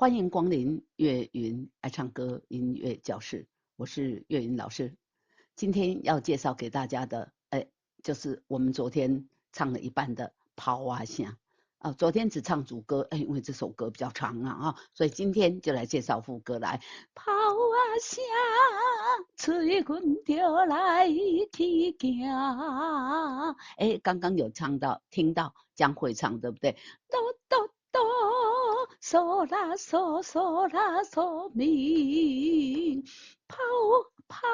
欢迎光临岳云爱唱歌音乐教室，我是岳云老师。今天要介绍给大家的，就是我们昨天唱了一半的跑啊响啊，昨天只唱主歌，因为这首歌比较长啊，所以今天就来介绍副歌来。跑啊响，催阮着来去行。刚刚有唱到，听到将会唱，对不对？哆哆哆，嗦啦嗦嗦啦嗦咪，跑跑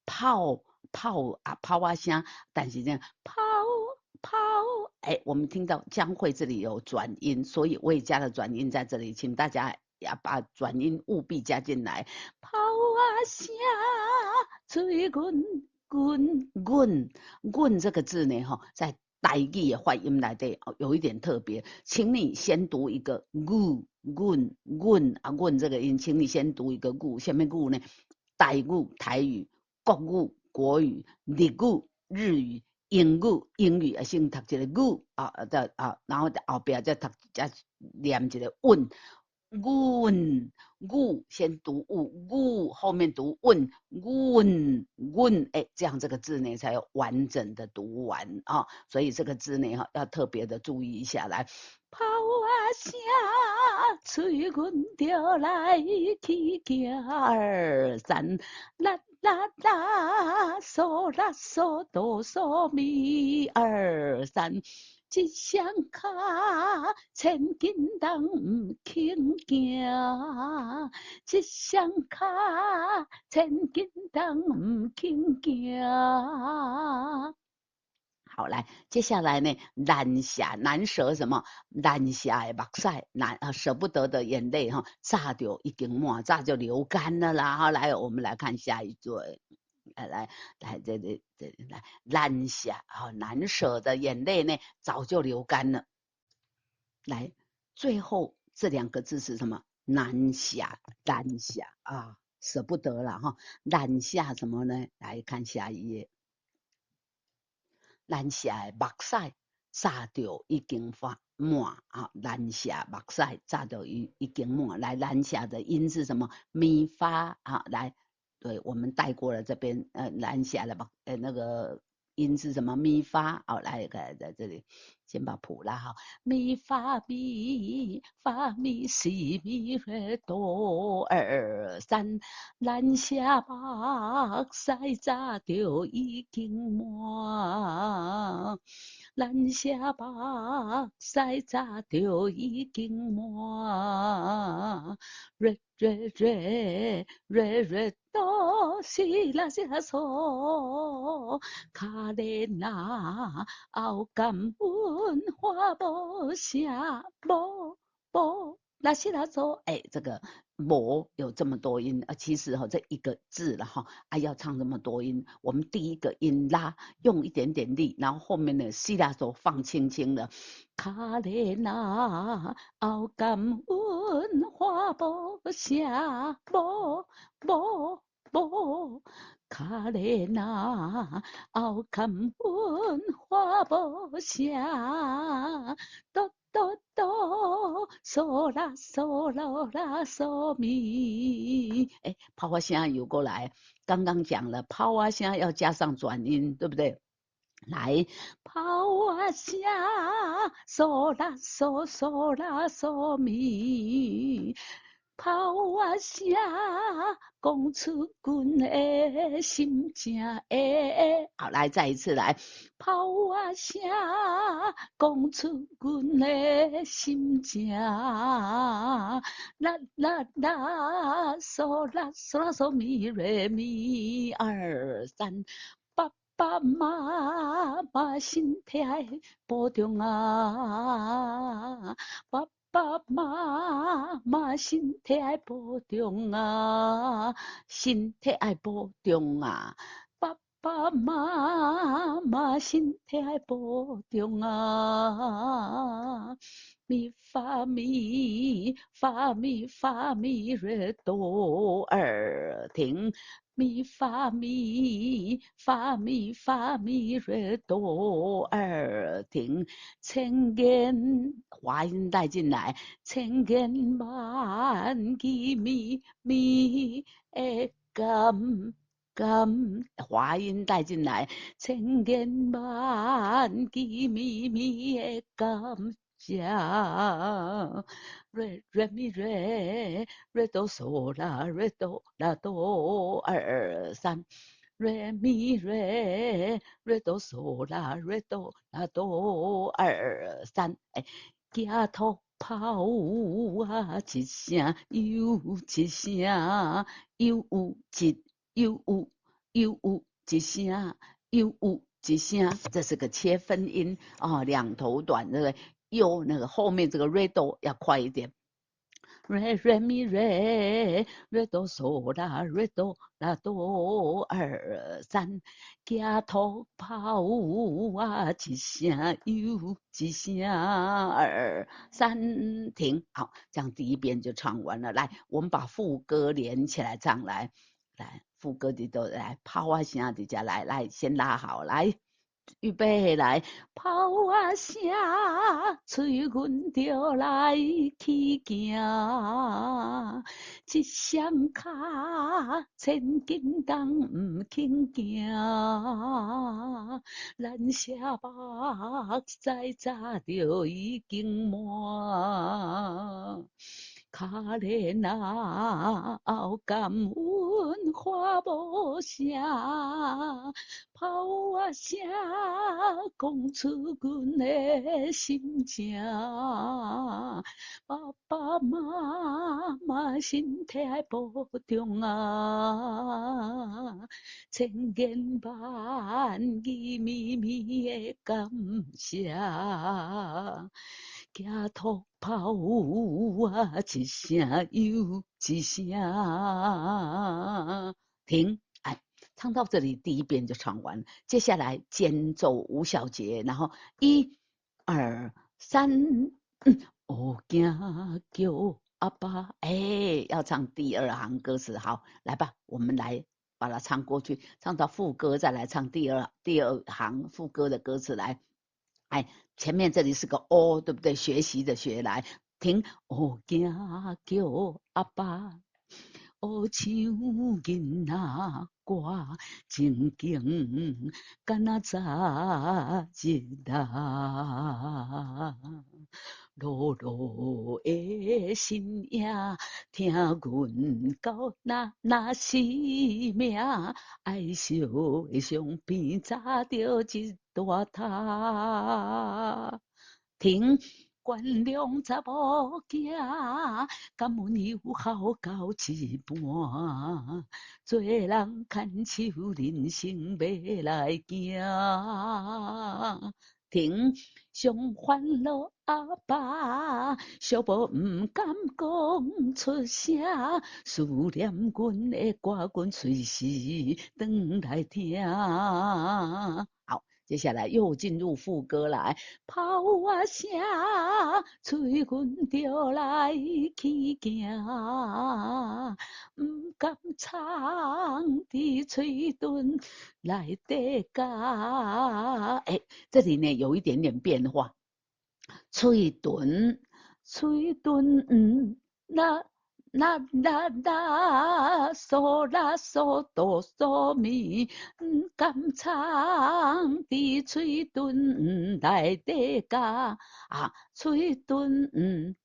跑跑啊跑啊声，但是呢跑跑，我们听到将会这里有转音，所以我也加了转音在这里，请大家要把转音务必加进来。跑啊声，催阮这个字呢，在台语的发音来的有一点特别，请你先读一个阮这个音，请你先读一个阮，什么阮呢？台语、国语、国语、日语、日语、英语先读一个语然后后边再念一个阮。先读后面读这样这个字呢才有完整的读完啊，所以这个字呢要特别的注意一下来。跑啊声，催阮着来去行2、3，啦啦啦，嗦啦嗦哆嗦咪2、3。一双脚千斤重唔轻行，一双脚千斤重唔轻行。好，来，接下来呢，难舍什么？难下的目屎，舍不得的眼泪哈，炸掉已经满，炸就流干了啦。好，来，我们来看下一句。来，来，难舍的眼泪呢，早就流干了。来，最后这2个字是什么？难下啊，舍不得了哈。难下什么呢？来看下一页。难下的目屎炸到已经满啊！难下目屎炸到已经满。来，难下的音是什么？咪发啊！来，对我们带过了这边难下的那个音是什么？咪发。好，来在这里先把谱拉好。咪发西咪瑞哆2、3，难下目屎炸到已经满。难下目屎炸到已经满。瑞哆西啦嗦，卡列那后感阮花无声无拉西拉嗦，这个无有这么多音其实这一个字了要唱这么多音，我们第一个音拉用一点点力，然后后面的西拉嗦放轻轻的，卡列那后感阮花无声无。卡列那后感阮花无声，哆哆哆，嗦啦嗦啦嗦咪。抛啊声有过来，刚刚讲了抛啊声要加上转音，对不对？来，抛啊声，嗦啦嗦咪。跑啊声，讲出阮的心情好，来再一次来，跑啊声，讲出阮的心情。啦啦啦，嗦啦嗦咪瑞咪2、3。爸爸妈妈身体保重啊！爸爸妈妈身体爱保重啊，身体爱保重啊！爸爸妈妈身体爱保重啊！咪发咪瑞哆停。咪发咪发咪发咪瑞哆儿停，千言话音带进来，千言万语咪的感，话音带进来，千言万语咪的感谢。瑞咪瑞哆嗦啦瑞哆啦哆二三，瑞咪瑞哆嗦啦瑞哆啦哆二三，哎，举头跑啊一声又一声，又有一声，又有一声，这是个切分音啊，两头短，对不对？又那个后面这个 re do 要快一点。re mi re do so la re do la do 二三，举头跑啊一声又一声，二三停。好，这样第一遍就唱完了。来，我们把副歌连起来唱来。来，副歌的都来，跑啊声的家来，先拉好来。预备来，跑啊声，催阮着来去行，一双脚千斤重毋轻行，咱写目在早着已经满。可怜啊，后感阮话无声，跑啊声讲出阮的心情。爸爸妈妈身体保重啊，千言万语绵绵的感谢。举头跑啊，一声又一声。停，哎，唱到这里，第一遍就唱完。接下来间奏五小节，然后一、二、三，哦，惊叫阿爸，哎，要唱第二行歌词。好，来吧，我们来把它唱过去，唱到副歌，再来唱第二行副歌的歌词来。哎，前面这里是个 o， 对不对？学习的学来停。哦，惊叫阿爸，哦，像囡仔歌静静，敢若早日啊。落落的心影，听阮到那死命，爱惜的相片扎着一大塔。停，原谅查某囝，感恩有孝到一半，做人牵手，人生要来行。停，上烦恼阿爸，小宝毋敢讲出声，思念阮的歌，阮随时转来听。好，接下来又进入副歌来，跑啊声，催阮着来去行，毋甘藏伫嘴唇内底甲。哎，这里呢有一点点变化，嘴唇，嘴唇，嗦啦嗦哆嗦咪，甘藏伫嘴唇内底甲啊，嘴唇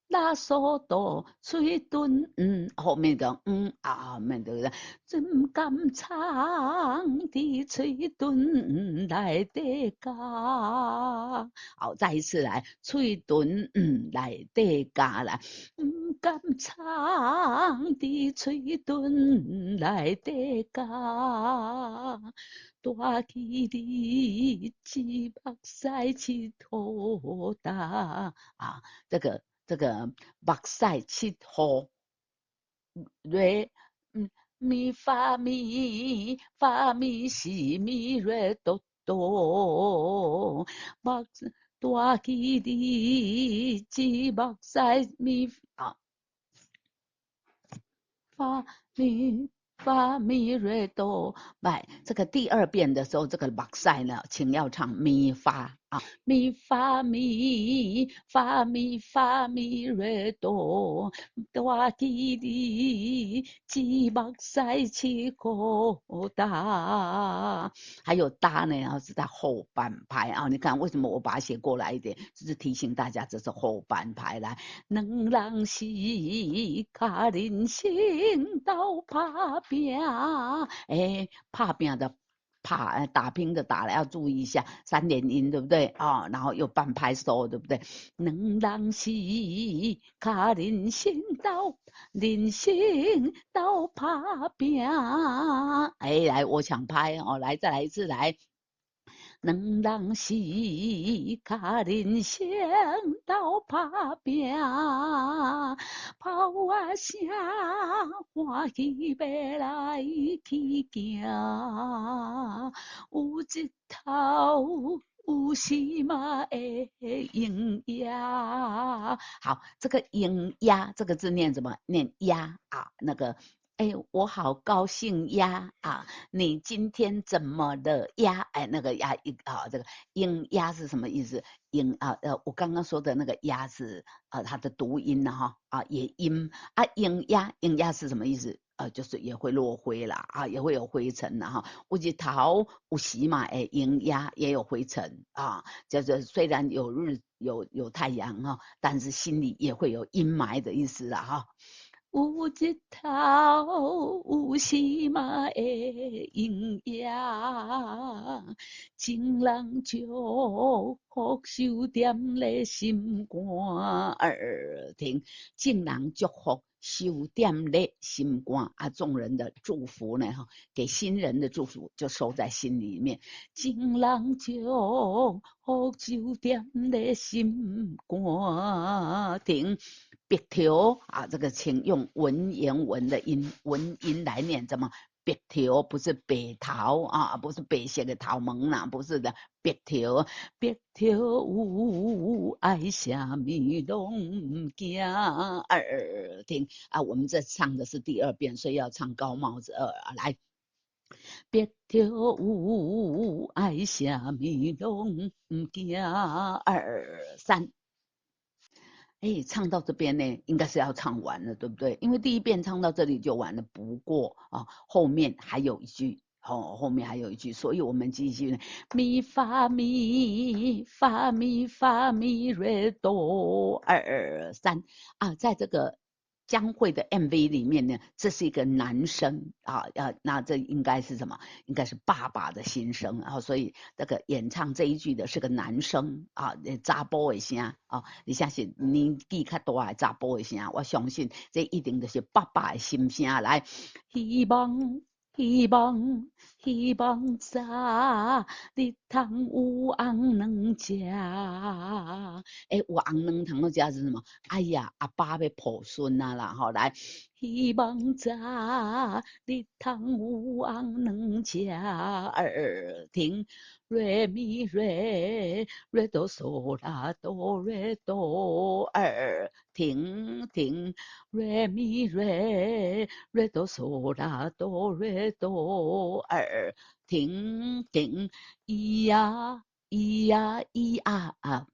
啦嗦哆，嘴唇后面的后面的真甘藏伫嘴唇内底甲。好，再一次来，嘴唇内底甲来。毋甘藏伫嘴唇内底甲，大起你一目屎佚佗大啊！这个目屎佚佗，瑞咪发咪西咪瑞哆哆，目大起你一目屎咪啊发咪。发咪瑞哆，来这个第二遍的时候，这个目塞呢，请要唱咪发啊，咪发咪发咪发咪瑞哆，大吉利吉目塞起口大，还有大呢，然后是在后半拍啊，你看为什么我把它写过来一点，就是提醒大家这是后半拍来。两人是卡人行到打拼，打拼的打拼的打了，要注意一下三连音，对不对啊？然后又半拍收，对不对？两人是卡人行到打拼，来，我想拍哦，来，再来一次，来。两人是卡人生斗打拼，炮啊声欢喜要来去行，有一头有时嘛会赢呀。好，这个赢呀这个字念怎么念呀啊？那个。我好高兴呀！啊，你今天怎么了呀？那个呀，这个音呀是什么意思？音我刚刚说的那个呀是它的读音哈也音音呀是什么意思？就是也会落灰啦也会有灰尘啦哈。有日头有时嘛，阴呀也有灰尘就是虽然有太阳但是心里也会有阴霾的意思啦哈。有日头有时嘛会阴呀，情人祝福收点咧心肝儿听，情人祝福收点咧心肝众人的祝福呢给新人的祝福就收在心里面，情人祝福收点咧心肝听。白条这个请用文言文的文音来念，怎么？白条不是北桃不是北写的桃门啦，不是的，白条有爱啥咪拢惊耳听我们这唱的是第二遍，所以要唱高帽子二来。白条有爱啥咪拢惊二三。唱到这边呢，应该是要唱完了，对不对？因为第一遍唱到这里就完了。不过后面还有一句，后面还有一句，所以我们继续呢，咪发咪发咪发咪瑞哆二三在这个江蕙的 MV 里面呢，这是一个男生那这应该是什么？应该是爸爸的心声所以这个演唱这一句的是个男生查甫的声你相信年纪较大的查甫的声，我相信这一定就是爸爸的心声来，希望。希望早日通有红卵吃。有红卵通要吃是什么？哎呀，阿爸要抱孙啦来，希望早日通有红卵吃。听瑞咪瑞瑞哆嗦啦哆瑞哆听瑞咪瑞瑞哆嗦啦哆瑞哆听咿呀咿呀咿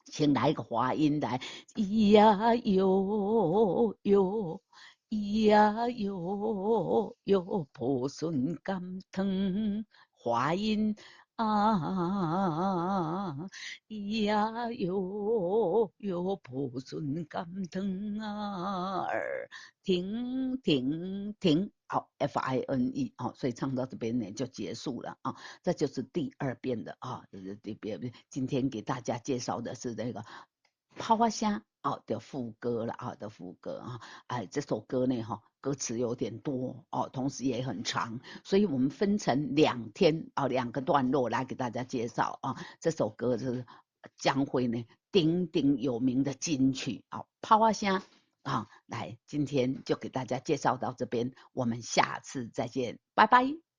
请来一个滑音来，咿呀哟哟，咿呀哟哟，抱孙甘汤，滑音咿呀哟哟，抱孙甘汤停，好，FINE 所以唱到这边呢就结束了这就是第二遍的今天给大家介绍的是这个泡花香的副歌了的副歌这首歌呢歌词有点多同时也很长，所以我们分成2天2个段落来给大家介绍这首歌是江蕙呢鼎鼎有名的金曲泡花香来，今天就给大家介绍到这边，我们下次再见，拜拜。